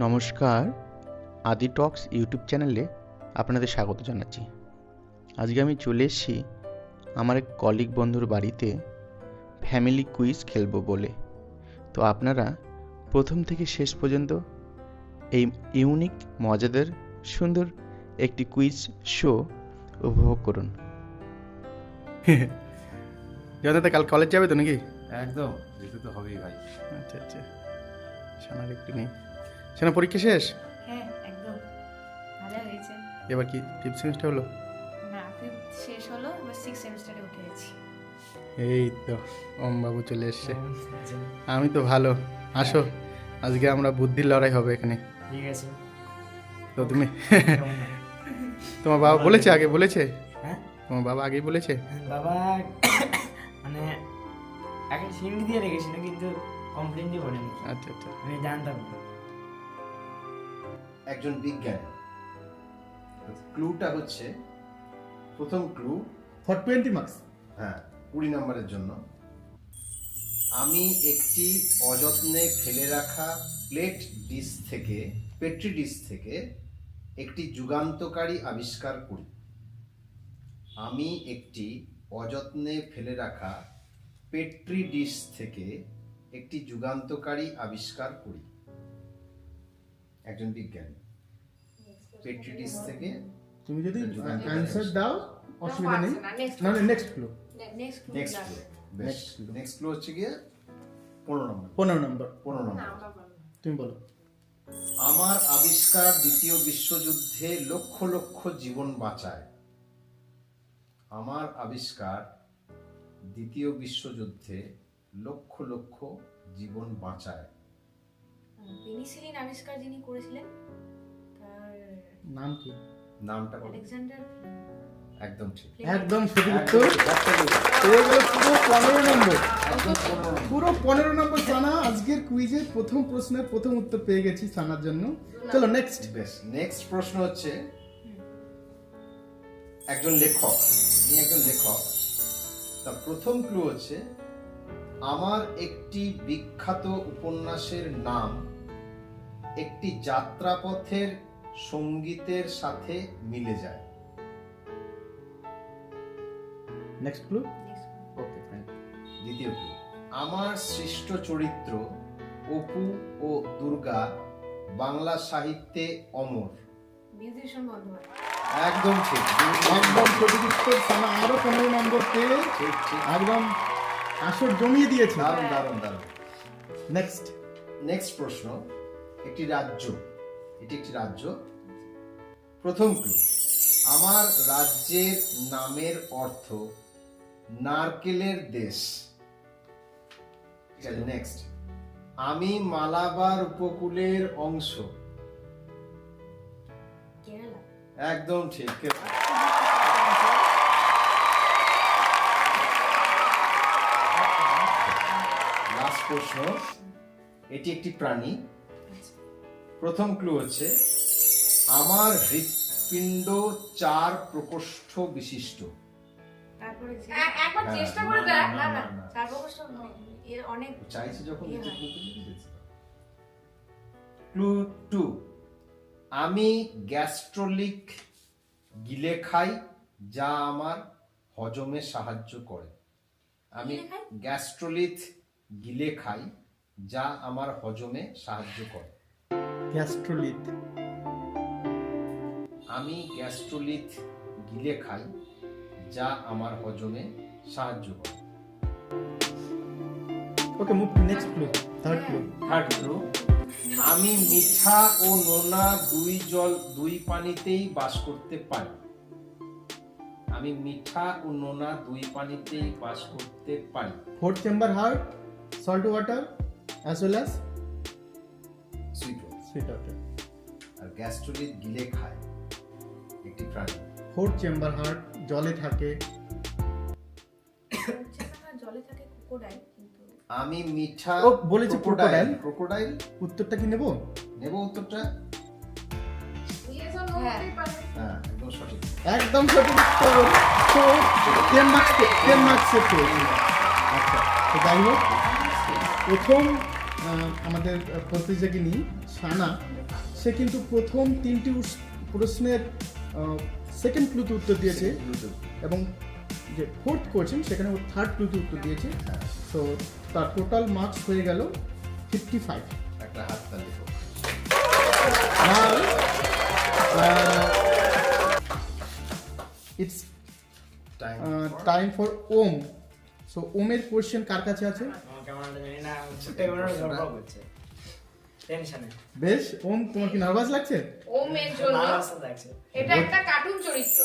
নমস্কার, আদি টক্স ইউটিউব চ্যানেলে আপনাদের স্বাগত জানাচ্ছি। আজকে আমি চলে এসেছি আমার এক কলিগ বন্ধুর বাড়িতে ফ্যামিলি কুইজ খেলবো বলে। তো আপনারা প্রথম থেকে শেষ পর্যন্ত এই ইউনিক, মজাদার, সুন্দর একটি কুইজ শো উপভোগ করুন। যথাতে কাল কলেজ যাবে তো নাকি? একদম, যেতে তো হবেই ভাই। আচ্ছা আচ্ছা, সোনার একটু নেই। সোনা পরীক্ষা শেষ? হ্যাঁ, একদম ভালো হয়েছে। এবার কি ফিফথ সেমিস্টার হলো? না, ফিফথ শেষ হলো, এবার সিক্স সেমিস্টারে উঠে গেছি। এই তো ওম বাবু চলে এসছে। আমি তো ভালো। আসো, আজকে আমরা বুদ্ধির লড়াই হবে এখানে। ঠিক আছে। তো তুমি তোমার বাবা বলেছে, আগে বলেছে? হ্যাঁ, তোমার বাবা আগেই বলেছে? বাবা মানে আগে সিঁড়ি দিয়ে রেখেছিল, কিন্তু কমপ্লেন দিয়ে বলেনি। আচ্ছা আচ্ছা, আমি জানতাম না। একজন বিজ্ঞানী। ক্লুটা হচ্ছে, প্রথম ক্লু, ফর 20 মার্কস। হ্যাঁ, 20 নম্বরের জন্য। আমি একটি অযত্নে ফেলে রাখা পেট্রি ডিশ থেকে একটি যুগান্তকারী আবিষ্কার করি। আমি একটি অযত্নে ফেলে রাখা পেট্রি ডিশ থেকে একটি যুগান্তকারী আবিষ্কার করি। একজন বিজ্ঞানী পেট্রি ডিশ থেকে। তুমি যদি অ্যানসার দাও অসুবিধা নেই, না নেক্সট ক্লু। নেক্সট ক্লু হচ্ছে গিয়ে 15 নম্বর। তুমি বলো। আমার আবিষ্কার দ্বিতীয় বিশ্বযুদ্ধে লক্ষ লক্ষ জীবন বাঁচায়। আমার আবিষ্কার দ্বিতীয় বিশ্বযুদ্ধে লক্ষ লক্ষ জীবন বাঁচায়। পেনিসিলিন আবিষ্কার যিনি করেছিলেন, তার নাম কি? নামটা বলো। আলেকজান্ডার একদম ঠিক। একদম সঠিক উত্তর। পেয়ে গেল পুরো 15 নম্বর। পুরো 15 নম্বর সানা। আজকের কুইজের প্রথম প্রশ্নের প্রথম উত্তর পেয়ে গেছি সানার জন্য। চলো নেক্সট। নেক্সট প্রশ্ন হচ্ছে, একজন লেখক, তার প্রথম ক্লু হচ্ছে, আমার একটি বিখ্যাত উপন্যাসের নাম একটি যাত্রাপথের সঙ্গীতের সাথে মিলে যায়। Next clue. Okay fine. দ্বিতীয় ক্লু, আমার সৃষ্ট চরিত্র অপু ও দুর্গা বাংলা সাহিত্যে অমর। বিভূতিভূষণ বন্দ্যোপাধ্যায়। একদম ঠিক। একদম সঠিক উত্তর সানা। আরো 15 নম্বর পেয়ে ঠিক। একদম আসর জমিয়ে দিয়েছে। দারুণ। নেক্সট প্রশ্ন, এটি একটি রাজ্য। প্রথম ক্লু, আমার রাজ্যের নামের অর্থ নারকেলের দেশ। ঠিক আছে, নেক্সট, আমি মালাবার উপকূলের অংশ। কেরালা। একদম ঠিক। লাস্ট প্রশ্ন, এটি একটি প্রাণী। প্রথম ক্লু হচ্ছে, আমার হৃৎপিণ্ড 4 প্রকোষ্ঠ বিশিষ্ট। তারপরে একবার চেষ্টা করে দেখ। না, চার প্রকোষ্ঠ এর অনেক চাইছে যখন। ক্লু 2, আমি গ্যাস্ট্রোলিক গিলে খাই যা আমার হজমে সাহায্য করে। আমি গ্যাস্ট্রোলিথ গিলে খাই যা আমার হজমে সাহায্য করে। গ্যাস্ট্রোলিথ। আমি গ্যাস্ট্রোলিথ গিলে খাই যা আমার হজমে সাহায্য করে। Okay, move to next clue. Third clue, আমি মিঠা ও নোনা দুই পানিতেই বাস করতে পারি। আমি মিঠা ও নোনা দুই পানিতেই বাস করতে পারি। Fourth chamber heart, salt water as well as sweet water. আর গ্যাস্ট্রোলিথ গিলে খায় একটি প্রাণী। ফোর্থ চেম্বার হার্ট জলে থাকে। জলে থাকে ক্রোকোডাইল, কিন্তু আমি মিঠা। ও বলেছে ক্রোকোডাইল। উত্তরটা কি নেব উত্তরটা? হ্যাঁ, একদম সঠিক। একদম সঠিক উত্তর। তো 10 মার্কস পেয়েছি। আচ্ছা, তো যাই হোক, প্রথম আমাদের প্রতিযোগিনী সানা সে কিন্তু প্রথম 3টি প্রশ্নের সেকেন্ড ক্লুতে উত্তর দিয়েছে এবং যে ফোর্থ কোয়েশ্চেন সেখানে ও থার্ড ক্লুতে উত্তর দিয়েছে। সো তার টোটাল মার্কস হয়ে গেল 55। একটা হাত তালি হোক। Now, it's Time time for Om. So ওমের কোয়েশ্চেন কার কাছে আছে? আমার কেমন একটা জানি না, ছুটে বেরোনো গড়বড় করছে, টেনশনে বেশ, ওম তোমার কি নার্ভাস লাগছে? ওমের জন্য নার্ভাস লাগছে। এটা একটা কার্টুন চরিত্র,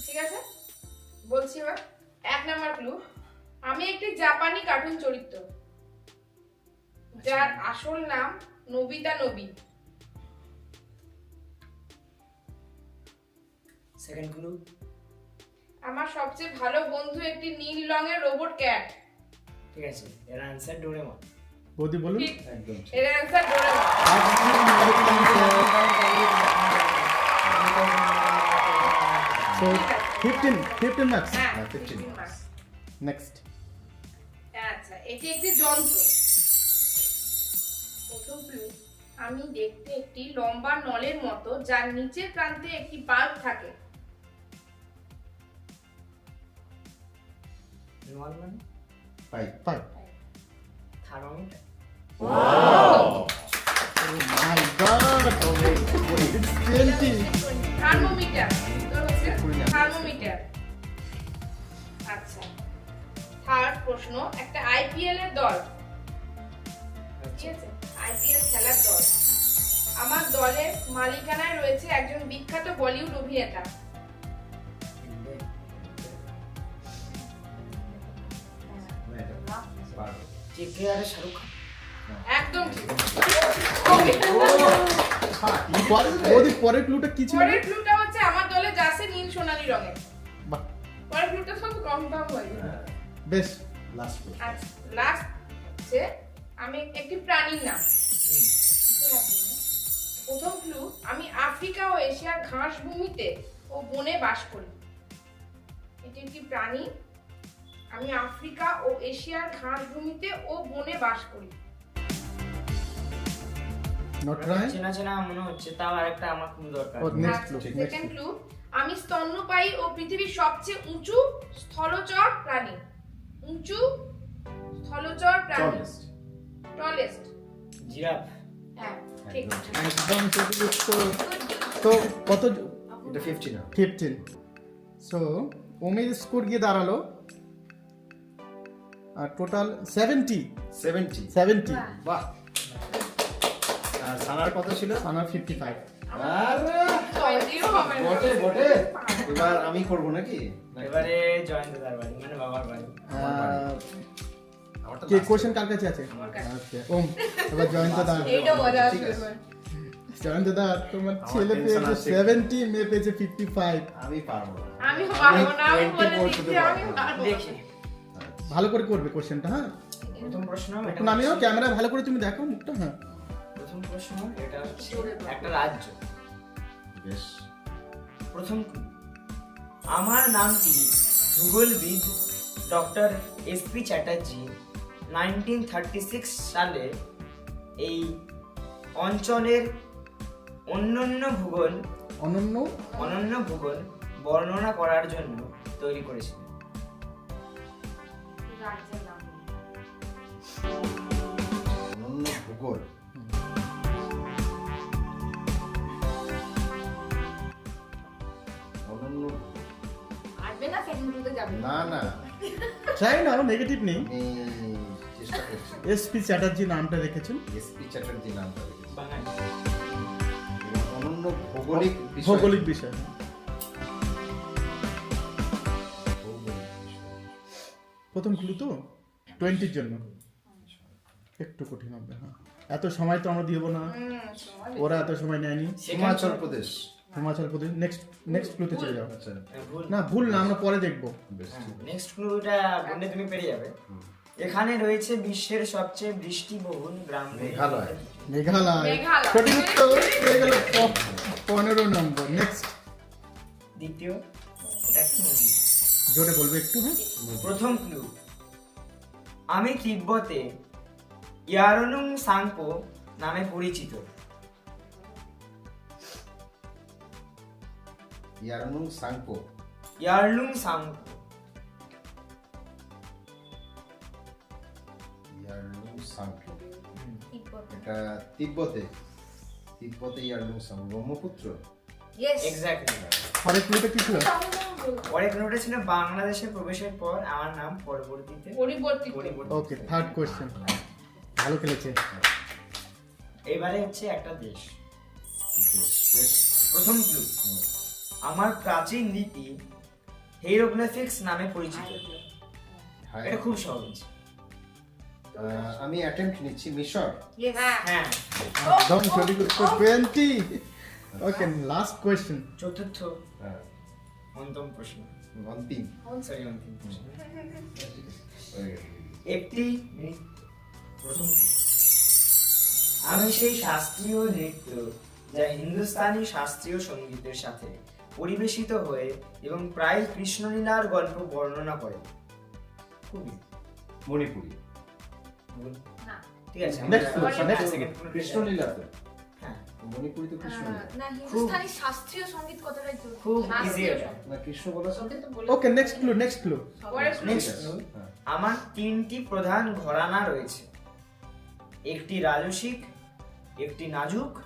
ঠিক আছে? বলছি এবার 1 নাম্বার ক্লু। আমি একটি জাপানি কার্টুন চরিত্র যার আসল নাম নোবিতা নোবি। সেকেন্ড ক্লু, আমার সবচেয়ে ভালো বন্ধু একটি নীল রঙের রোবট ক্যাট। ঠিক আছে, এর আনসার ডোরেমন। বৌদি বলুন। ঠিক, একদম ঠিক। এর অ্যান্সার ডোরেমন। So 15 marks. হ্যাঁ, 15 15 marks। Next. আচ্ছা, এটি একটি যন্ত্র। প্রথম ক্লু, আমি দেখতে একটি লম্বা নলের মতো যার নিচের প্রান্তে একটি বাল্ব থাকে। নল মানে 5 5. Thermometer. Oh my God. It's 20. Thermometer, উত্তর হচ্ছে থার্মোমিটার। আচ্ছা, থার্ড প্রশ্ন, একটা আইপিএল এর দল, ঠিক আছে? আইপিএল খেলার দল। আমার দলের মালিকানায় রয়েছে একজন বিখ্যাত বলিউড অভিনেতা। কেকেআর শাহরুখ খান। একদম ঠিক। বৌদি পরের ক্লুটা কি ছিল? পরের ক্লুটা হচ্ছে আমার দলে জার্সি নীল সোনালী রঙের। বাহ, পরের ক্লুটা তো কনফার্ম হয়ে গেল। বেশ। লাস্ট আচ্ছা, লাস্ট হচ্ছে আমি একটি প্রাণীর নাম। ঠিক আছে? প্রথম ক্লু, আমি আফ্রিকা ও এশিয়ার ঘাস ভূমিতে ও বনে বাস করি। এটি একটি প্রাণী, আমি আফ্রিকা ও এশিয়ার ঘাস ভূমিতে ও বনে বাস করি। Not right. চেনা চেনা মনে হচ্ছে, তাও আরেকটা আমার খুব দরকার। Oh, next clue. Next second clue. Clue, আমি স্তন্যপায়ী ও পৃথিবীর সবচেয়ে উঁচু স্থলচর প্রাণী। উঁচু স্থলচর প্রাণী, টলেস্ট। জিরাফ। হ্যাঁ, ঠিক। একদম সঠিক উত্তর। তো কত? এটা 50 না 15. সো ওমের স্কোর গিয়ে দাঁড়ালো আর টোটাল 70. 70 বাহ। আর সানার কত ছিল? সানার 55. আরে জয়ন্তীও হবে না। বটে বটে। এবার আমি করব নাকি? এবারে জয়েন্ট দার বাড়ি, মানে বাবার বাড়ি। আমারটা কে last কোশ্চেন কার কাছে আছে? আমার কাছে। আচ্ছা, ওম এবার জয়ন্ত দা। এইটা মজা ঠিক আসবে আছে। এবার। জয়ন্ত দা, তোমার আমার ছেলে tension পেয়েছে আছে। 70, মেয়ে পেয়েছে 55. আমি পারবো না। আমি পারবো না, আমি 20 বলে পর্যন্ত দিচ্ছি আমি পারবো না। পারবো না। দেখি ভালো করে করবে কোশ্চেনটা, হ্যাঁ? প্রথম প্রশ্ন, একটু নামিও, ক্যামেরা ভালো করে তুমি দেখো মুখটা, হ্যাঁ। প্রথম প্রশ্ন, এটা হচ্ছে একটা রাজ্য। বেশ। প্রথম clue, আমার নামটি ভূগোলবিদ ডক্টর এসপি চ্যাটার্জি 1936 সালে এই অঞ্চলের অনন্য ভূগোল বর্ণনা করার জন্য তৈরি করেছিলেন। রাজ্যের নাম। অনন্য ভূগোল। অনন্য আসবে না, সেকেন্ড ক্লুতে যাবে। না না ট্রাই নাও, নেগেটিভ নেই। আমি চেষ্টা করছি। এসপি চ্যাটার্জি নামটা রেখেছেন। এসপি চ্যাটার্জি নামটা লিখেছি। বাঙালি। এবং অনন্য ভৌগোলিক বিষয়। ভৌগোলিক বিষয়। ভৌগোলিক বিষয়। প্রথম ক্লু তো 20 জন্য একটু কঠিন হবে, হ্যাঁ। এত সময় তো আমরা দিব না, সময় ওরা এত সময় নেয়নি। হিমাচল প্রদেশ। হিমাচল প্রদেশ। নেক্সট ক্লুতে চলে যাও। আচ্ছা ভুল। না, ভুল না, আমরা পরে দেখবো। বেশ ঠিক। নেক্সট ক্লুটা বললে তুমি পেরে যাবে। এখানে রয়েছে বিশ্বের সবচেয়ে বৃষ্টিবহুল গ্রাম মেঘালয়। মেঘালয়। মেঘালয়। সঠিক উত্তর হয়ে গেল 15 নম্বর। নেক্সট, দ্বিতীয়, এটা একটা নদী। জোরে বলবে একটু, হ্যাঁ। প্রথম ক্লু, আমি তিব্বতে ইয়ারনুং সাংপো নামে পরিচিত? ইয়ারনুং সাংপো। ইয়ারলুং সাংপো। ইয়ারনুং সাংপো তিব্বত। এটা তিব্বতে ইয়ারনুং সাংপো ব্রহ্মপুত্র। ইয়েস। এক্স্যাক্টলি। পরের ক্লুটা কি ছিল? পরে ক্লুটা ছিল বাংলাদেশে প্রবেশের পর আমার নাম পরবর্তীতে পরিবর্তিত। ওকে, থার্ড কোশ্চেন। ভালো খেলেছে। এবারে হচ্ছে একটা দেশ। বেশ। প্রথম ক্লু, আমার প্রাচীন লিপি হিয়েরোগ্লিফিক্স নামে পরিচিত। হ্যাঁ। এটা খুব সহজ। আমি অ্যাটেম্প্ট নিচ্ছি, মিশর। ইয়েস। হ্যাঁ। একদম সঠিক উত্তর, 20। ওকে, লাস্ট কোশ্চেন। চতুর্থ হ্যাঁ, অন্তম প্রশ্ন। অন্তিম। সরি, অন্তিম প্রশ্ন। হয়ে গেছে। একটি প্রথম, আমি সেই শাস্ত্রীয় নৃত্য যা হিন্দুস্তানি শাস্ত্রীয় সঙ্গীতের সাথে পরিবেশিত হয়ে এবং প্রায় কৃষ্ণলীলার গল্প বর্ণনা করে। খুবই মণিপুরি। না। ঠিক আছে, Next clue, next second clue. clue. Krishna Leela তো। হ্যাঁ, মণিপুরি তো কৃষ্ণলীলা। না, হিন্দুস্তানি শাস্ত্রীয় সঙ্গীত কথাটাই তো। খুব শাস্ত্রীয় easy এটা। সঙ্গীত। না, কৃষ্ণ বলেছে। তোকে তো বলে- ওকে, নেক্সট ক্লু। পরের clue। Next ঠিক আছে, clue. হ্যাঁ। আমার 3টি প্রধান ঘরানা রয়েছে, একটি রাজসিক, একটি নাজুক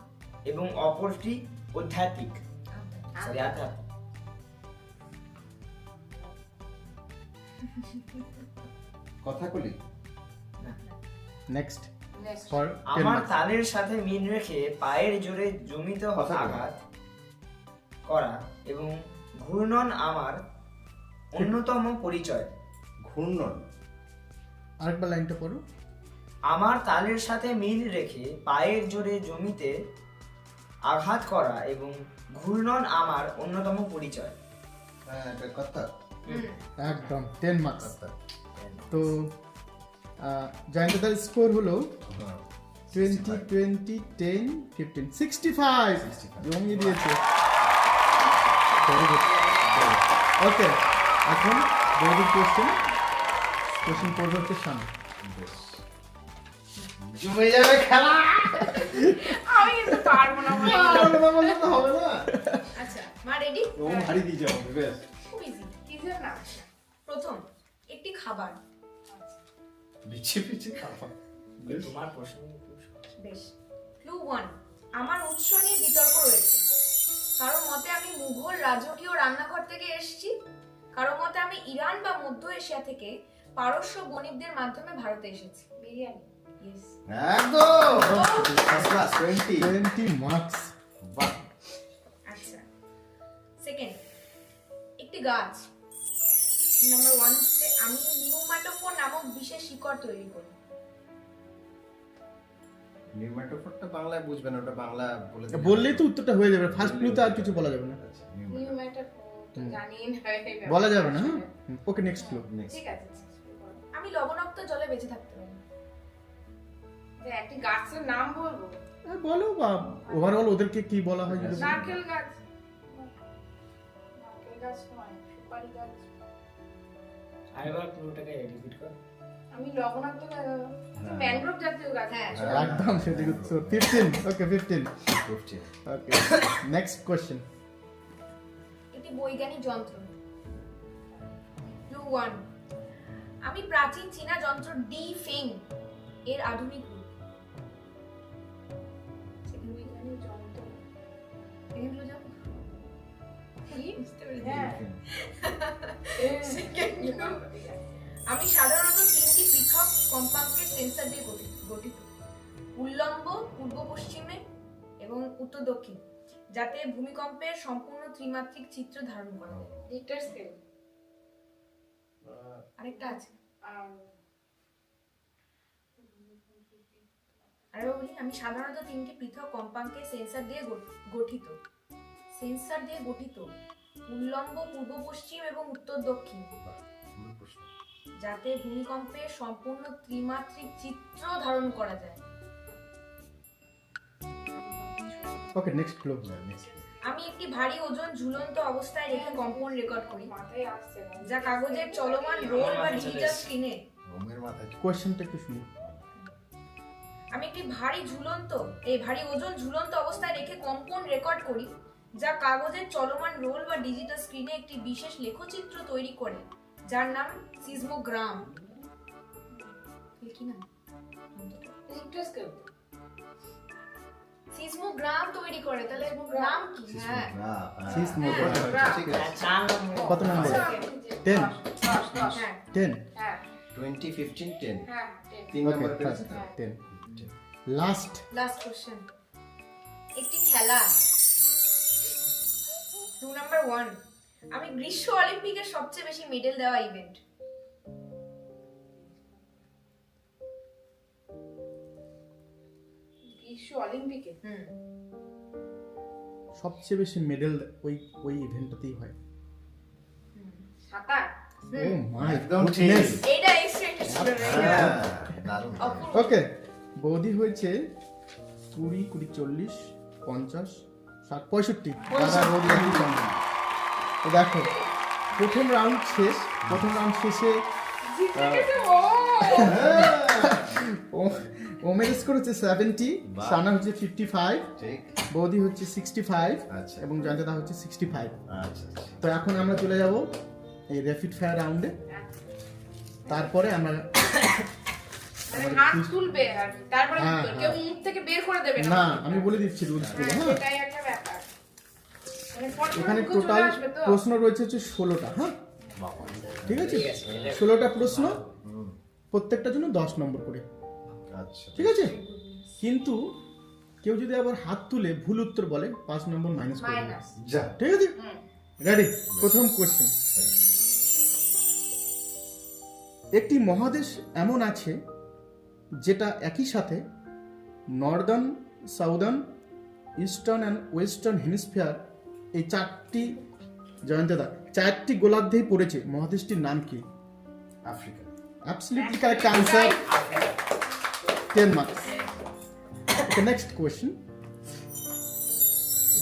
এবং অপরটি আধ্যাত্মিক। সরি, আধ্যাত্মিক। কথাকলি। Next Next. ফর আমার তালের সাথে মিল রেখে পায়ের জোরে জমিতে কথা বলো। আঘাত করা এবং ঘূর্ণন আমার অন্যতম পরিচয়। ঘূর্ণন। আরেকবার লাইনটা পড়ো। আমার তালের সাথে মিল রেখে পায়ের জোরে জমিতে আঘাত করা এবং ঘূর্ণন আমার অন্যতম পরিচয়। হ্যাঁ, এটা কথা। একদম 10 মার্কস। কথা। তো জয়ন্তদার স্কোর হলো হ্যাঁ। 20, 10, 15, 65। জমিয়ে দিয়েছে। ওকে, এখন বৌদির কোশ্চেন পড়বে হচ্ছে সামনে। বেশ। জমে যাবে খেলা। আমি কিন্তু পারবো না ভাই। বললে তো হবে না। আচ্ছা, মা রেডি? ও হারিয়ে দিয়ে যাও, বেশ। খুব ইজি। ইজি না। প্রথম, একটি খাবার। পিছিয়ে খাওয়া। বেশ। তোমার প্রশ্ন খুব সহজ। বেশ। ক্লু 1, আমার উৎস নিয়ে বিতর্ক রয়েছে। কারো মতে আমি মুঘল রাজকীয় রান্নাঘর থেকে এসেছি, কারো মতে আমি ইরান বা মধ্য এশিয়া থেকে পারস্য বণিকদের মাধ্যমে ভারতে এসেছি। বিরিয়ানি। ইয়েস। একদম। First class 20 marks. বাহ। আচ্ছা, সেকেন্ড, একটি গাছ। নাম্বার 1 হচ্ছে আমি নিউমাটোফোর নামক বিশেষ শিকড় তৈরি করি। নিউমেটোফোরটা বাংলায় বুঝবেন, ওটা বাংলা বলে দিলে- বললেই তো উত্তরটা হয়ে যাবে। ফার্স্ট ক্লুতে আর কিছু বলা যাবে না। আচ্ছা, নিউমেটোফোর। নিউমাটোফোর জানি না। বলা যাবে না। ওকে, নেক্সট ক্লু। Next. ঠিক আছে, আমি লবণাক্ত জলে বেঁচে থাকতে পারি। যে একটি গাছের নাম বলবো। বলো, বা ওভারঅল ওদেরকে কি বলা হয় যদি বলো। নারকেল গাছ। নারকেল গাছ নয়, সুপারি গাছ। আরেকবার ক্লুটাকে রিপিট কর। আমি লবণাক্ত ম্যানগ্রোভ জাতীয় গাছ। হ্যাঁ। একদম সঠিক উত্তর। 15। ওকে, 15। 15. ওকে, নেক্সট কোশ্চেন। একটি বৈজ্ঞানিক যন্ত্র। ক্লু 1, আমি প্রাচীন চীনা যন্ত্র ডি ফেং এর আধুনিক রূপ। সেকেন্ড বৈজ্ঞানিক যন্ত্র। সেকেন্ড ক্লু যাও। কি বুঝতে পেরেছি? হ্যাঁ। সেকেন্ড ক্লু, আমি সাধারণত 3টি পৃথক কম্পাঙ্কের সেন্সর দিয়ে গঠিত। উল্লম্ব, পূর্ব পশ্চিমে এবং উত্তর দক্ষিণ, যাতে ভূমিকম্পের সম্পূর্ণ ত্রিমাত্রিক চিত্র ধারণ করা যায়। Richter scale. আরেকটা আছে। আরে বলি, আমি সাধারণত 3টি পৃথক কম্পাঙ্কের সেন্সর দিয়ে গঠিত। উল্লম্ব, পূর্ব পশ্চিম এবং উত্তর দক্ষিণ, যাতে ভূমিকম্পের সম্পূর্ণ ত্রিমাত্রিক চিত্র ধারণ করা যায়। ওকে, নেক্সট ক্লু। আমি একটি ভারী ওজন ঝুলন্ত অবস্থায় রেখে কম্পন রেকর্ড করি, যা কাগজের চলমান রোল বা ডিজিটাল স্ক্রিনে। রোমের মাথায়। কোশ্চেনটা একটু শুনি। আমি একটি ভারী ওজন ঝুলন্ত অবস্থায় রেখে কম্পন রেকর্ড করি, যা কাগজের চলমান রোল বা ডিজিটাল স্ক্রিনে একটি বিশেষ লেখচিত্র তৈরি করে, যার নাম সিসমোগ্রাম। কি নাম? সিসমোগ্রাম তৈরি করে, তাহলে নাম কি? হ্যাঁ, কত নম্বর? 10 হ্যাঁ 10 হ্যাঁ 2015 10 হ্যাঁ 3 নম্বর ওকে পেয়েছে। 10 লাস্ট লাস্ট কোশ্চেন। একটি খেলা 2 নাম্বার 1। আমি গ্রীষ্ম অলিম্পিকের সবচেয়ে বেশি মেডেল দেওয়া ইভেন্ট। গ্রীষ্ম অলিম্পিকে সবচেয়ে বেশি মেডেল ওই ইভেন্টটাতেই হয়। সাঁতার। ও মাই একদম ঠিক। গুডনেস। এইটা এক্সট্রা ছিল। হ্যাঁ, দারুণ। ওকে, বৌদি হয়েছে 20 20 40 50 60 65। দাদা বৌদি একই সঙ্গে। তো দেখো, প্রথম রাউন্ড শেষে ওমেশ করেছে 70, বাহ। সানা হচ্ছে 55, ঠিক। বৌদি হচ্ছে 65 আচ্ছা। এবং জয়ন্তদা হচ্ছে 65। আচ্ছা আচ্ছা। তো এখন আমরা চলে যাব এই র্যাপিড ফায়ার রাউন্ডে। তারপরে আমরা মানে হাত তুলবে আর তারপরে হ্যাঁ, কেউ মুখ থেকে বের করে দেবে না, আমি বলে দিচ্ছি রুলসগুলো। হ্যাঁ, সেটাই একটা ব্যাপার। মানে পট করে এখানে মুখে চলে টোটাল আসবে তো। প্রশ্ন রয়েছে হচ্ছে 16টা। হ্যাঁ, বাবা। ঠিক আছে, ঠিক আছে, এটা- 16টা প্রশ্ন, হুম, প্রত্যেকটার জন্য 10 নম্বর করে। আচ্ছা। ঠিক আছে, কিন্তু কেউ যদি আবার হাত তুলে ভুল উত্তর বলে 5 নম্বর মাইনাস করে দেবে। মাইনাস। যা। ঠিক আছে, রেডি? প্রথম কোশ্চেন। একটি মহাদেশ এমন আছে যেটা একই সাথে northern, southern, eastern and western hemisphere এই চারটি গোলার্ধেই পড়েছে। মহাদেশটির নাম কি? Africa. Absolutely correct answer, 10 marks. Okay, next question.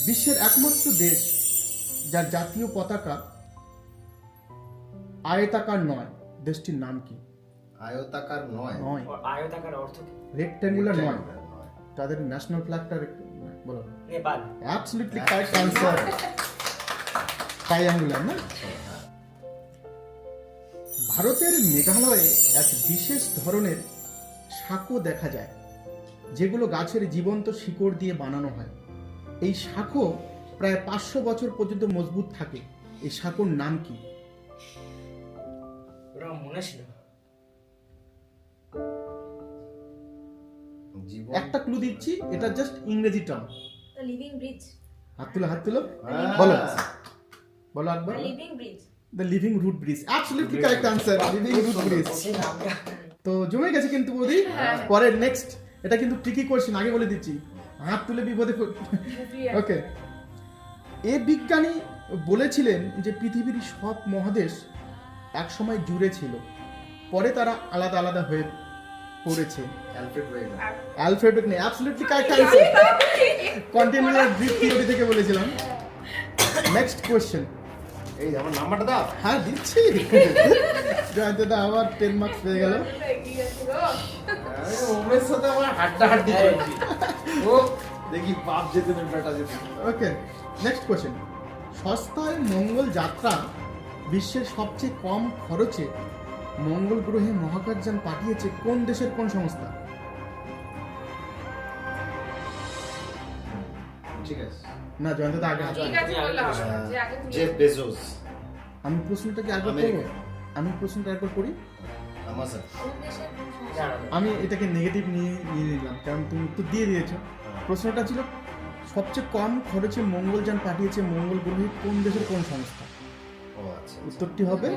বিশ্বের একমাত্র দেশ যার জাতীয় পতাকা আয়তাকার নয়, দেশটির নাম কি? আয়তাকার নয়। নয়, আয়তাকার অর্থ কি? রেক্ট্যাঙ্গুলার নয়, Rectangular নয়। তাদের ন্যাশনাল ফ্ল্যাগটা বলো। Nepal. Absolutely correct answer, triangular না? ভারতের মেঘালয়ে এক বিশেষ ধরনের শাঁখো দেখা যায়, যেগুলো গাছের জীবন্ত শিকড় দিয়ে বানানো হয়। এই শাঁখো প্রায় 500 বছর পর্যন্ত মজবুত থাকে। এই শাঁখোর নাম কি? ওরা মনে ছিল। জীবন। একটা ক্লু দিচ্ছি, এটা জাস্ট ইংরেজি টার্ম। The living bridge. হাত তুলো হ্যাঁ। বলো একবার। The living bridge. The living root bridge, absolutely correct answer, living root bridge. সেই নামটা তো জমে গেছে কিন্তু বৌদি। পরের নেক্সট, এটা কিন্তু ট্রিকি কোশ্চেন, আগে বলে দিচ্ছি, হাত তুলে বিপদে। ওকে, এ বিজ্ঞানী বলেছিলেন যে পৃথিবীর সব মহাদেশ একসময় জুড়ে ছিল, পরে তারা আলাদা আলাদা হয়ে পড়েছে। অ্যালফ্রেড ওয়েগার। Alfred Wegener, absolutely correct answer, continuous breath theory থেকে বলেছিলাম। Next question. এই আমার নাম্বারটা দাও। হ্যাঁ, দিচ্ছি। জয়ন্তদা আবার 10 মার্কস পেয়ে গেল। আমি ওমের সাথে আমার হাড্ডাহাড্ডি চলছি। ও দেখি বাপ যেতে না বেটা যেতে। ওকে, নেক্সট কোশ্চেন। সস্তায় মঙ্গল যাত্রা বিশ্বের সবচেয়ে কম খরচে মঙ্গল গ্রহে মহাকাশযান পাঠিয়েছে কোন দেশের কোন সংস্থা? ঠিক আছে। না, জয়ন্তদা আগে হাত ঠিক তোলো। আছে বললে হবে না, যে আগে তুলে জেফ বেজোস। আমি প্রশ্নটা কি একবার আমেরিকা। করবো? আমি প্রশ্নটা একবার করি। আমাজন। কোন দেশের কোন সংস্থা? জানো। আমি এটাকে নেগেটিভ নিয়ে নিলাম, কারণ তুমি উত্তর দিয়ে দিয়েছো। প্রশ্নটা ছিল সবচেয়ে কম খরচে মঙ্গলযান পাঠিয়েছে মঙ্গল গ্রহে কোন দেশের কোন সংস্থা? ও আচ্ছা। উত্তরটি হবে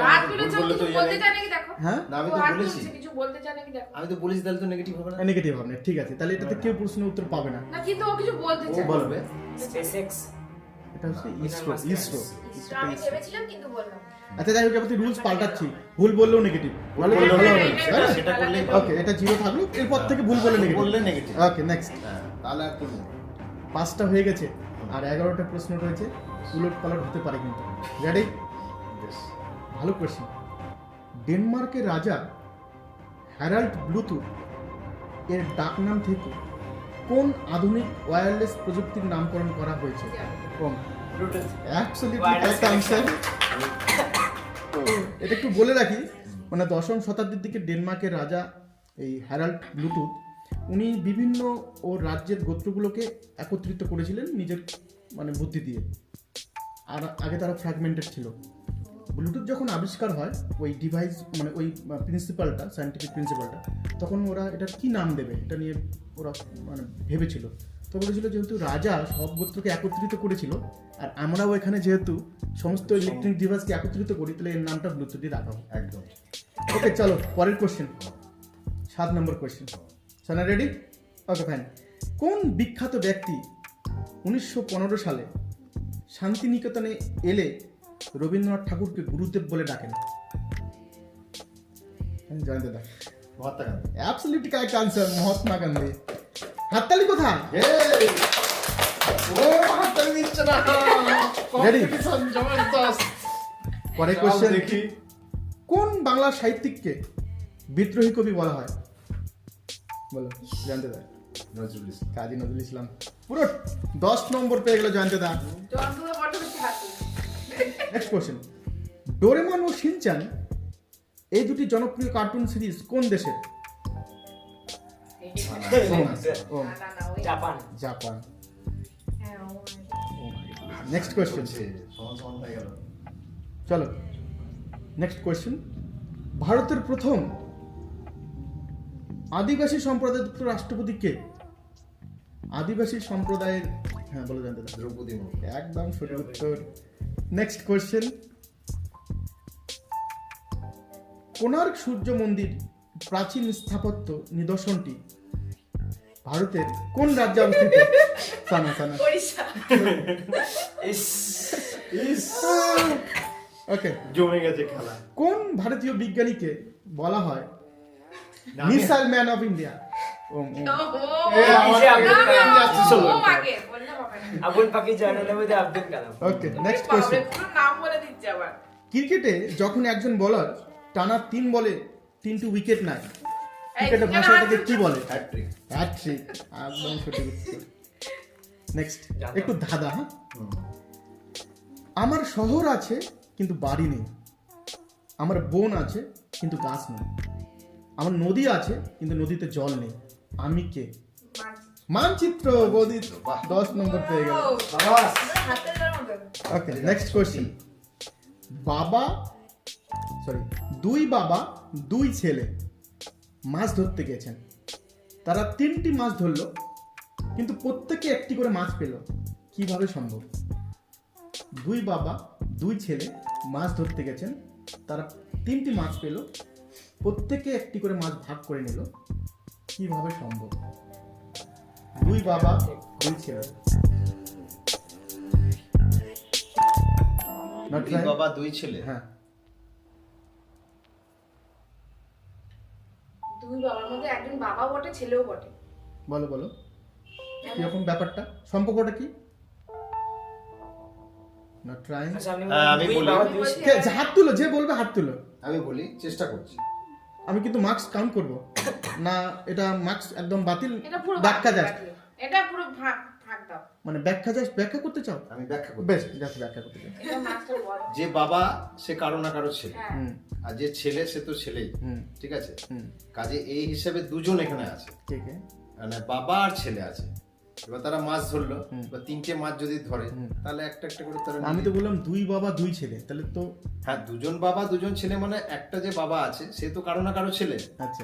হাত তুলেছে, বললে তো কিছু বলতে চায় নাকি দেখো। হ্যাঁ, না আমি ও তো হাত বলেছি। তুলছে, কিছু বলতে চায় নাকি দেখো। আমি তো বলেছি, তাহলে তো নেগেটিভ হবে না। নেগেটিভ হবে না। ঠিক আছে, তাহলে এটাতে কেউ প্রশ্নের উত্তর পাবে না। না কিন্তু ও কিছু বলতে ও চায়। বলবে। স্পেসএক্স। এটা হচ্ছে ইসরো। ইসরো। ইসরো আমি ভেবেছিলাম কিন্তু বললাম না। আচ্ছা, যাই হোক, এবার রুলস পাল্টাচ্ছি। ভুল বললেও নেগেটিভ, ভালো বললেও হবে negative, তাই না? সেটা করলেই ওকে, এটা 0 থাকলো, এরপর থেকে ভুল বললে নেগেটিভ। বললে নেগেটিভ। ওকে, নেক্সট। হ্যাঁ, তাহলে আর করবো। 5টা হয়ে গেছে আর 11টা প্রশ্ন রয়েছে, উলট পালট হতে পারে কিন্তু। রেডি? বেশ। ভালো কোয়েশ্চেন। ডেনমার্কের রাজা হ্যারাল্ড ব্লুটুথ এর ডাকনাম থেকে কোন আধুনিক ওয়্যারলেস প্রযুক্তির নামকরণ করা হয়েছে? Om Bluetooth absolutely Wireless correct answer. এটা একটু বলে রাখি, মানে 10ম শতাব্দীর দিকে ডেনমার্কের রাজা এই হ্যারাল্ড ব্লুটুথ উনি বিভিন্ন ওর রাজ্যের গোত্রগুলোকে একত্রিত করেছিলেন নিজের মানে বুদ্ধি দিয়ে। আর আগে তারা ফ্র্যাগমেন্টেড ছিল। ব্লুটুথ যখন আবিষ্কার হয় ওই ডিভাইস মানে ওই প্রিন্সিপালটা, সায়েন্টিফিক প্রিন্সিপালটা, তখন ওরা এটার কি নাম দেবে এটা নিয়ে ওরা মানে ভেবেছিল। তো বলেছিল যেহেতু রাজা সব গোত্রকে একত্রিত করেছিল আর আমরাও এখানে যেহেতু সমস্ত ইলেকট্রনিক ডিভাইসকে একত্রিত করি, তাহলে এর নামটা ব্লুটুথই রাখা হয়। একদম। ওকে চলো পরের কোশ্চেন, 7 নম্বর কোশ্চেন। সোনা রেডি? Okay fine. কোন বিখ্যাত ব্যক্তি 1915 সালে শান্তিনিকেতনে এলে রবীন্দ্রনাথ ঠাকুরকে গুরুদেব বলে ডাকেন? Jayanta da. Mahatma Gandhi. Absolutely correct answer, Mahatma Gandhi. হাততালি কোথায়? ও হাততালি দিচ্ছে না। Ready? Competition জবরদস্ত। পরের চল কোশ্চেন, দেখি। কোন বাংলা সাহিত্যিককে বিদ্রোহী কবি বলা হয়? বলো জয়ন্ত দা। নজরুল ইসলাম। কাজী নজরুল ইসলাম। পুরো 10 নম্বর পেয়ে গেল জয়ন্ত দা। জন্তুদের বড্ড বেশি হাসি। নেক্সট কোশ্চেন, ডোরেমন ও শিনচান এই দুটি জনপ্রিয় কার্টুন সিরিজ কোন দেশের? ও না, না, না, ওই- জাপান জাপান। হ্যাঁ, ও- নেক্সট কোশ্চেন, সমান সমান হয়ে গেল। চলো নেক্সট কোশ্চেন। ভারতের প্রথম আদিবাসী সম্প্রদায়যুক্ত রাষ্ট্রপতি কে? আদিবাসী সম্প্রদায়ের, হ্যাঁ বলো জানতে দাও। দ্রৌপদী মুর্মু। একদম সঠিক উত্তর। নেক্সট কোশ্চেন, কোণার্ক সূর্য মন্দির প্রাচীন স্থাপত্য নিদর্শনটি ভারতের কোন রাজ্যে অবস্থিত? সানা সানা। ওড়িশা। ইস ওকে, জমে গেছে খেলা। কোন ভারতীয় বিজ্ঞানীকে বলা হয় নামে- missile man of India? Om Om. এ, আমার নিচে আব্দুল আগে কালাম যাচ্ছে চলো। ও আগে, বললে হবে না। আবুল পাকি জয়নালের মধ্যে আব্দুল কালাম। ওকে নেক্সট বাপরে, কোশ্চেন, পুরো নাম বলে দিচ্ছে আবার। ক্রিকেটে যখন একজন বোলার টানা 3 বলে 3টি উইকেট নেয়, ক্রিকেটের এই, ভাষাটাকে কি বলে? হ্যাট্রিক। হ্যাট্রিক। একদম সঠিক উত্তর। নেক্সট, একটু ধাঁধা। হ্যাঁ, আমার শহর আছে কিন্তু বাড়ি নেই, আমার বন আছে কিন্তু গাছ নেই, আমার নদী আছে কিন্তু নদীতে জল নেই, আমি কে? মানচিত্র। বৌদি 10 নম্বর পেয়ে গেল। বাবাস। হাতের তার মতো ওকে নেক্সট কোশ্চেন, দুই বাবা দুই ছেলে মাছ ধরতে গেছেন, তারা 3টি মাছ ধরলো কিন্তু প্রত্যেকে একটি করে মাছ পেল, কিভাবে সম্ভব? দুই বাবা দুই ছেলে মাছ ধরতে গেছেন, তারা 3টি মাছ পেল, প্রত্যেকে একটি করে মাছ ভাগ করে নিল, কিভাবে সম্ভব? দুই বাবা দুই ছেলে। Not দুই right? বাবা দুই ছেলে। হ্যাঁ, দুই বাবার মধ্যে একজন বাবা বটে, ছেলেও বটে। বলো বলো কিরকম ব্যাপারটা, সম্পর্কটা কি? Not trying. আচ্ছা, আপনি হ্যাঁ, আমি দুই বলি। বাবা দুই ছেলে। হাত তুলো, যে বলবে হাত তুলো। আমি বলি, চেষ্টা করছি। আমি কিন্তু মার্কস কাউন্ট করব না, এটা মার্কস একদম বাতিল। এটা পুরো ব্যাখ্যা ভাগ জাস্ট, রাখলে। এটা পুরো ভাগ ভাগ দাও। মানে ব্যাখ্যা জাস্ট, ব্যাখ্যা করতে চাও? আমি ব্যাখ্যা করছি। বেশ, জাস্ট ব্যাখ্যা করতে চাও। এটা মাস্টার বল। যে বাবা সে কারো না কারো ছেলে, হ্যাঁ। হুম আর যে ছেলে সে তো ছেলেই। হুম ঠিক আছে, হুম, কাজে এই হিসেবে দুজন এখানে আছে, ঠিক আছে। মানে বাবা আর ছেলে আছে। এবার তারা মাছ ধরলো, হুম। বা 3টে মাছ যদি ধরে হুম। তাহলে একটা একটা করে তারা আমি তো বললাম দুই বাবা দুই ছেলে, তাহলে তো হ্যাঁ, দুজন বাবা দুজন ছেলে, মানে একটা যে বাবা আছে সে তো কারো না কারো ছেলে। আচ্ছা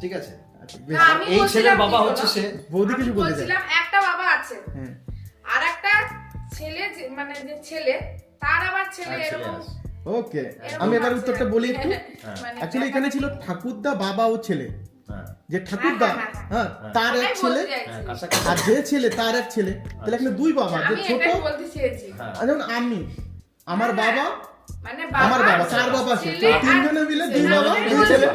ঠিক আছে, আচ্ছা বেশ। না, আমি এই বলছিলাম ছেলের কি বাবা শোনো? হচ্ছে সে। বৌদি কিছু আমি বলতে চাই? বলছিলাম একটা বাবা আছে, হ্যাঁ, আর একটা ছেলে মানে যে ছেলে তার আবার ছেলে আর ছেলে এরকম। আছে। ওকে এরকম আমি এবার আছে। উত্তরটা বলি একটু। মানে অ্যাকচুয়ালি এখানে ছিল ঠাকুরদা বাবা ও ছেলে, হ্যাঁ, যে ঠাকুরদা হ্যাঁ, হ্যাঁ তার এক ওটাই ছেলে, বলতে চাইছি। হ্যাঁ, কাছাকাছি। আর যে ছেলে তার এক ছেলে, তাহলে এখানে দুই বাবা, যে আমি ছোট এটাই বলতে চেয়েছি। হ্যাঁ। আর যেমন আমি, আমার বাবা, মানে আমার বাবা, চার বাবা আছে, তো তিনজনে মিলে দুই বাবা দুই ছেলে।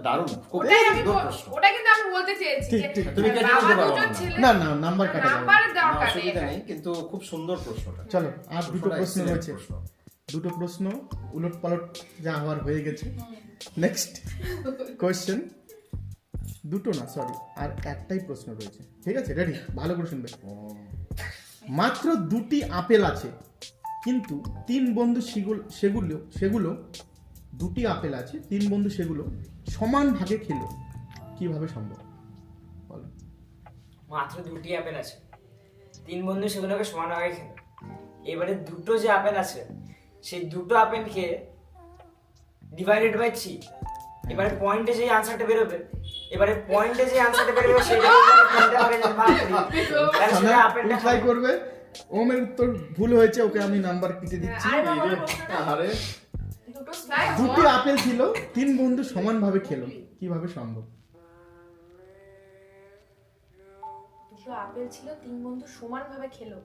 দারুণ, খুব ওটাই আমি সুন্দর প্রশ্ন। ওটা কিন্তু আমি বলতে চেয়েছি ঠিক, যে ঠিক। তুমি কেটে বাবা দিতে পারো দুজন না। ছেলে, না না নাম্বার কাটা যাবে না। নাম্বারের না, দরকার নেই অসুবিধা এখানে। নেই, কিন্তু খুব সুন্দর প্রশ্নটা। চলো আর দুটো প্রশ্নটা প্রশ্ন excellent রয়েছে, প্রশ্ন। দুটো প্রশ্ন উলট পালট যা হওয়ার হয়ে গেছে। নেক্সট কোয়েশ্চেন, দুটো না, সরি, আর একটাই প্রশ্ন রয়েছে। ঠিক আছে, রেডি? ভালো করে শুনবে। মাত্র 2টি আপেল আছে, কিন্তু 3 বন্ধু সেগুলো 2টি আপেল আছে, 3 বন্ধু সেগুলো সমান ভাগে খেলো, কিভাবে সম্ভব? বলো। মাত্র 2টি আপেল আছে, 3 বন্ধু সেগুলোকে সমান ভাগে খেলো। এবারে দুটো যে আপেল আছে সেই দুটো আপেলকে ডিভাইডেড বাই 3। এবারে পয়েন্টে যে আনসারটা বেরোবে, সেটা আপেলটা ট্রাই করবে। ওমের উত্তর ভুল হয়েছে, ওকে আমি নাম্বার কেটে দিচ্ছি। আরে দুটো স্লাইড 2টি আপেল ছিল, 3 বন্ধু সমানভাবে খেলো, কিভাবে সম্ভব? দুটো আপেল ছিল, 3 বন্ধু সমানভাবে খেলো।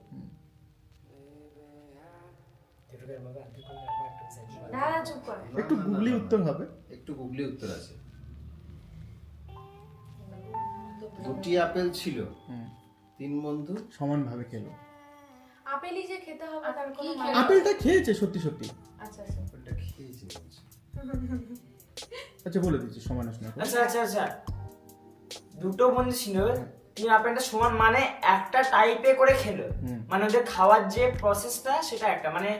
দাদা চুপ কর। একটু গুগলি উত্তর হবে। একটু গুগলি উত্তর আছে। 2টি আপেল ছিল, 3 বন্ধু সমানভাবে খেলো। আপেলই যে খেতে হবে তার কোনো কি মানে আপেলটা খেয়েছে সত্যি সত্যি। আচ্ছা আচ্ছা। আপেলটা খেয়েছে বলছে। আচ্ছা, বলে দিচ্ছি সমান শোনা। আচ্ছা, দুটো বন্ধু ছিল, 3 আপেলটা সমান মানে একটা টাইপে করে খেলো। মানে ওদের খাওয়ার যে প্রসেসটা সেটা একটা, মানে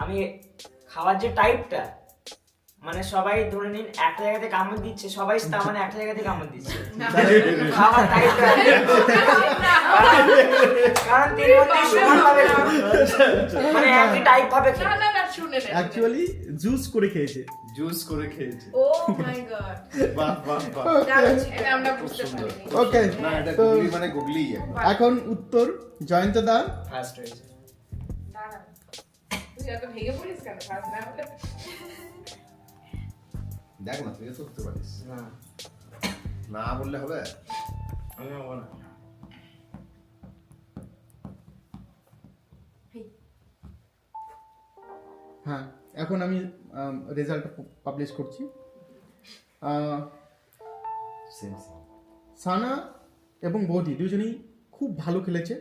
আমি খাওয়ার যে টাইপটা, মানে সবাই ধরে নিন একটা জায়গাতে কামড় দিচ্ছে, সবাই তার মানে একটা জায়গাতে কামড় দিচ্ছে খাওয়ার টাইপটা। কারণ 3 বন্ধু সমান ভাবে মানে একই টাইপ ভাবে না খেলো। না না শুনে নে অ্যাকচুয়ালি জুস করে খেয়েছে। জুস করে খেয়েছে। ও মাই গড। বাহ বাহ বাহ। এটা আমরা বুঝতে সুন্দর। পারিনি ওকে, না, এটা তো গুগলি মানে গুগলি। এখন উত্তর জয়ন্ত দা। ফার্স্ট হয়েছে। দাঁড়া, তুই এত ভেঙে পড়িস কেন? ফার্স্ট না হলে দেখ না, তুই তো উঠতে পারিস না না বললে হবে। আমি হবো না। হ্যাঁ, এখন আমি রেজাল্ট পাবলিশ করছি। সেম সানা এবং বৌদি দুজনেই খুব ভালো খেলেছে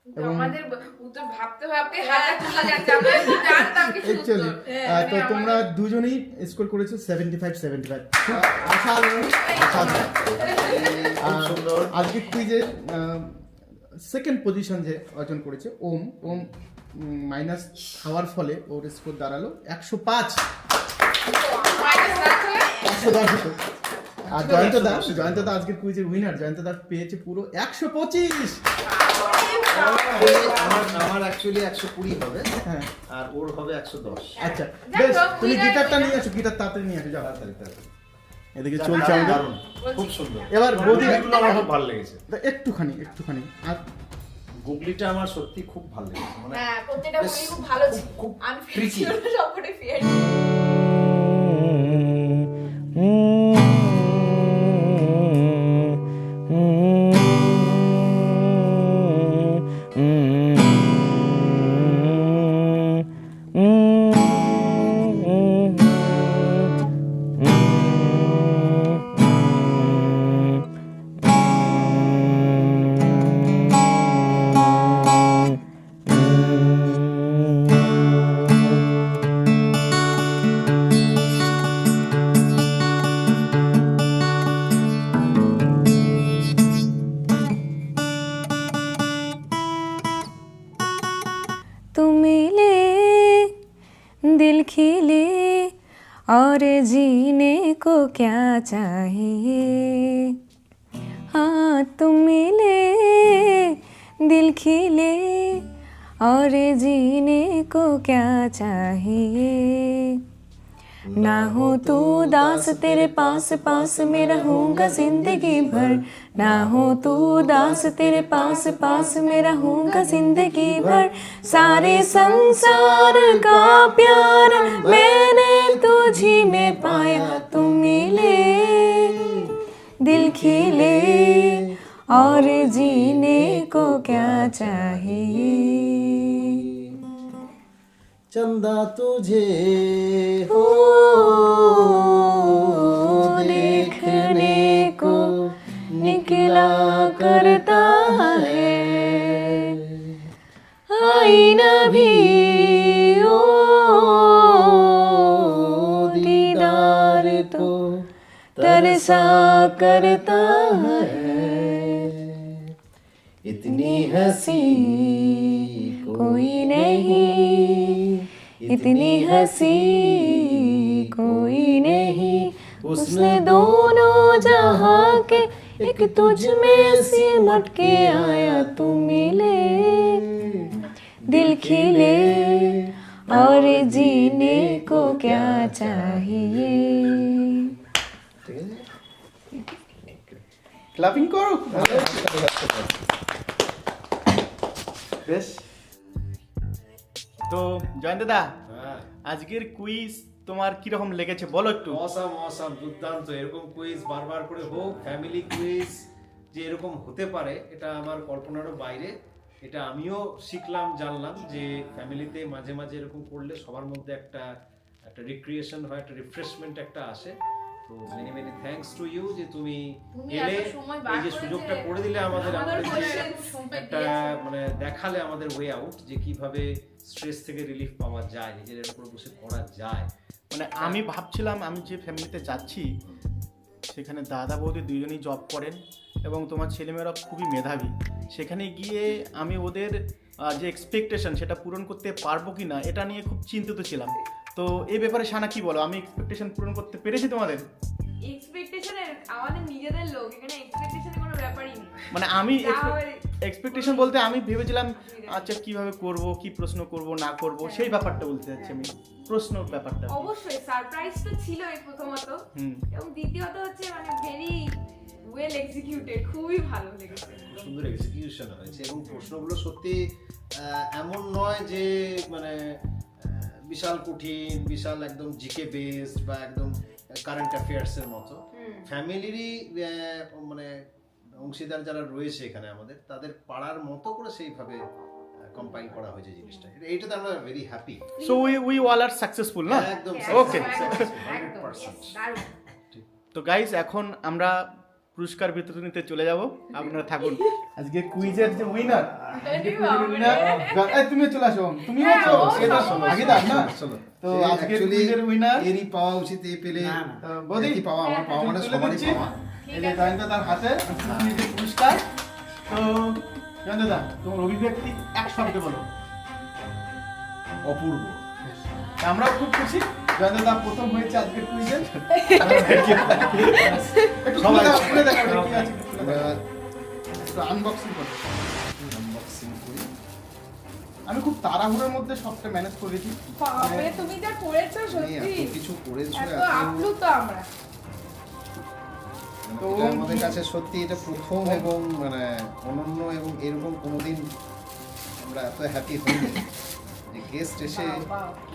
এবং আমাদের উত্তর ভাবতে ভাবতে হাতে তুলে যাচ্ছে। আমরা জানতাম কিছু অ্যাকচুয়ালি উত্তর। তো তোমরা দুজনেই স্কোর করেছো 75-75। খুব সুন্দর। আজকে কুইজের সেকেন্ড পজিশন যে অর্জন করেছে ওম মাইনাস খাওয়ার ফলে ওর স্কোর দাঁড়ালো 105। মাইনাস রাখলে 110 হতো। আর জয়ন্ত দা আজকের কুইজের উইনার। জয়ন্ত দা পেয়েছে পুরো 125। আমার অ্যাকচুয়ালি 120 হবে, হ্যাঁ, আর ওর হবে 110। আচ্ছা দেখো, বেশ, তুমি winner, গিটারটা winner। নিয়ে আসো, গিটার তাড়াতাড়ি নিয়ে আসো, যাও। তাড়াতাড়ি তাড়াতাড়ি। এদিকে যাক, চলছে আমাদের। দারুণ, খুব সুন্দর। এবার বৌদি গুগলিগুলো আমার খুব ভালো লেগেছে। একটুখানি আর গুগলিটা আমার সত্যি খুব ভালো লেগেছে। মানে হ্যাঁ, প্রত্যেকটা বেশ বই খুব ভালো ছিল। খুব আমি tricky। সবকটা ফেয়ার। तुम मिले दिल खिले और जीने को क्या चाहिए। हाँ तुम मिले दिल खिले और जीने को क्या चाहिए। ना हो तू दास तेरे पास पास मैं रहूँगा जिंदगी भर। ना हो तू दास तेरे पास पास मैं रहूँगा जिंदगी भर। सारे संसार का प्यार मैंने तुझी में पाया। तुम मिले दिल खिले और जीने को क्या चाहिए। चंदा तुझे हो देखने को निकला करता है आईना भी ओ दीदार तो तरस ऐसा करता है इतनी हंसी कोई नहीं, इतनी हंसी कोई नहीं, उसने दोनों जहां के एक तुझ में सिमट के आया, तू मिले दिल खिले और जीने को क्या चाहिए। ক্লাপিং করো বেশ। তো জয়ন্ত দা, আজকের কুইজ তোমার কিরকম লেগেছে বলো একটু। অসাম দুর্দান্ত। এরকম কুইজ বারবার করে হোক, ফ্যামিলি কুইজ যে এরকম হতে পারে এটা আমার কল্পনারও বাইরে। এটা আমিও শিখলাম, জানলাম যে ফ্যামিলিতে মাঝে মাঝে এরকম করলে সবার মধ্যে একটা রিক্রিয়েশন হয়, একটা রিফ্রেশমেন্ট একটা আসে। তো many many thanks to you যে তুমি এলে, এই যে সুযোগটা করে দিলে আমাদের, একটা মানে দেখালে আমাদের ওয়ে আউট, যে কিভাবে স্ট্রেস থেকে রিলিফ পাওয়া যায়, নিজের উপর বসে করা যায়। মানে আমি ভাবছিলাম আমি যে ফ্যামিলিতে যাচ্ছি সেখানে দাদা বৌদি দুজনেই জব করেন এবং তোমার ছেলেমেয়েরা খুবই মেধাবী। সেখানে গিয়ে আমি ওদের যে এক্সপেকটেশন সেটা পূরণ করতে পারবো কি না এটা নিয়ে খুব চিন্তিত ছিলাম। তো এই ব্যাপারে সানা কি বলো, আমি এক্সপেকটেশন পূরণ করতে পেরেছি তোমাদের? এক্সপেকটেশনের আমাদের নিজেদের লোক, এখানে এক্সপেকটেশনের কোনো ব্যাপারই নেই। মানে আমি এক্সপেকটেশন বলতে আমি ভেবেছিলাম আচ্ছা কিভাবে করব, কি প্রশ্ন করব না করব সেই ব্যাপারটা বলতে যাচ্ছি আমি, প্রশ্ন ব্যাপারটা। অবশ্যই সারপ্রাইজ তো ছিল এই প্রথমত, এবং দ্বিতীয়ত হচ্ছে মানে ভেরি ওয়েল এক্সিকিউটেড, খুবই ভালো লেগেছে, সুন্দর এক্সিকিউশন হয়েছে। এবং প্রশ্নগুলো সত্যি এমন নয় যে মানে বিশাল কঠিন, বিশাল একদম জিকে বেসড বা একদম কারেন্ট অ্যাফেয়ার্স এর মতো। ফ্যামিলিরই মানে অংশীদার যারা রয়েছে এখানে আমাদের, তাদের পাড়ার মতো করে সেইভাবে কম্পাইল করা হয়েছে জিনিসটা। এইটাতে আমরা very happy. So we all are successful না? একদম ওকে। 100%। তো গাইস এখন আমরা পুরস্কার বিতরণীতে চলে যাব, আপনারা থাকুন। আজকে কুইজের যে উইনার, তুমি চলে আসো, তুমি আগে দাও না। তো আজকে কুইজের উইনার এরই পাওয়া উচিত, এই পেলে বৌদি কি পাওয়া, আমার পাওয়া মানে সবারই পাওয়া। এই যে জয়ন্ত দার হাতে কুইজের পুরস্কার। তো জয়ন্ত দা, তোমার অভিব্যক্তি এক শব্দে বলো। অপূর্ব। আমরাও খুব খুশি, জয়ন্ত দা প্রথম হয়েছে আজকের কুইজে। একটু খুলে দেখো কি আছে, একটু আনবক্সিং করো। আমি খুব তাড়াহুড়োর মধ্যে সবটা ম্যানেজ করেছি। বাপরে তুমি যা করেছো সত্যি, এত কিছু করেছো, এত আপ্লুত আমরা। তো আমাদের কাছে সত্যি এটা প্রথম এবং মানে অনন্য, এবং এরকম কোনোদিন আমরা এত হ্যাপি হইনি যে গেস্ট এসে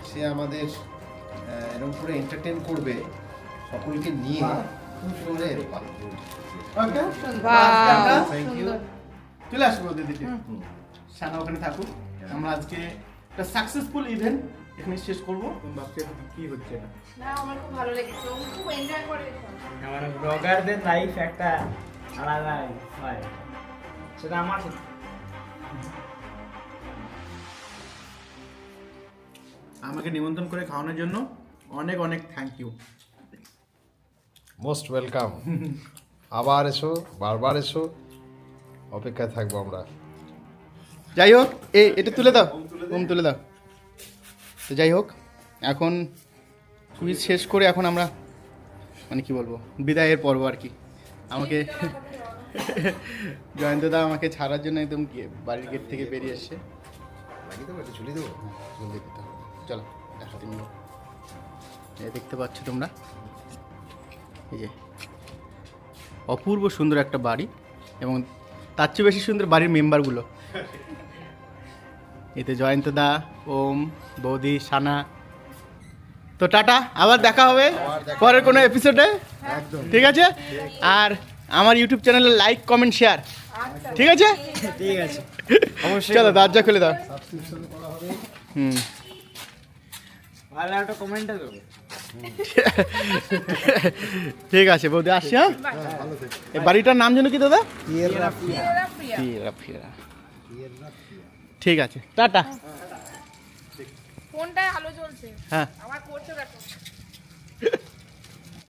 সে আমাদের এরকম করে এন্টারটেন করবে সকলকে নিয়ে। ওকে, থ্যাংক ইউ। চলে আসবো দিদিকে, সানা ওখানে থাকুক। আমরা আজকে একটা সাকসেসফুল ইভেন্ট এখানে শেষ করবো। ভাবছি কি হচ্ছে এটা। না আমার খুব ভালো লেগেছে, আমি খুব এনজয় করেছি। মানে ব্লগারদের লাইফ একটা আলাদা হয়, সেটা আমার আমাকে নিমন্ত্রণ করে খাওয়ানোর জন্য অনেক অনেক থ্যাংক ইউ। Most welcome. আবার এসো, বারবার এসো, অপেক্ষায় থাকবো আমরা। যাই হোক, এটা তুলে দাও, তুলে দাও। তো যাই হোক, এখন কুইজ শেষ করে এখন আমরা মানে কি বলবো, বিদায়ের পর্ব আর কি। আমাকে জয়ন্তদা আমাকে ছাড়ার জন্য একদম বাড়ির গেট থেকে বেরিয়ে এসছে। লাগিয়ে দেবো, এটা ঝুলিয়ে দেবো। জলদি দিতে হবে, চলো একসাথে মিলো। এই দেখতে পাচ্ছ তোমরা, এই যে অপূর্ব সুন্দর একটা বাড়ি, এবং তার চেয়ে বেশি সুন্দর বাড়ির মেম্বারগুলো। এতে জয়ন্তদা, ওম, বৌদি, সানা। তো টাটা, আবার দেখা হবে পরের কোনো এপিসোডে, ঠিক আছে? আর আমার ইউটিউব চ্যানেলে লাইক, কমেন্ট, শেয়ার, ঠিক আছে? ঠিক আছে, চলো দরজা খুলে দাও। ভালো একটা কমেন্টটা দেবো। ঠিক আছে বৌদি, আসছি। হ্যাঁ, এই বাড়িটার নাম যেন কি দাদা? ঠিক আছে, টাটা। ফোনটায় আলো জ্বলছে, হ্যাঁ, আমার করছে দেখো।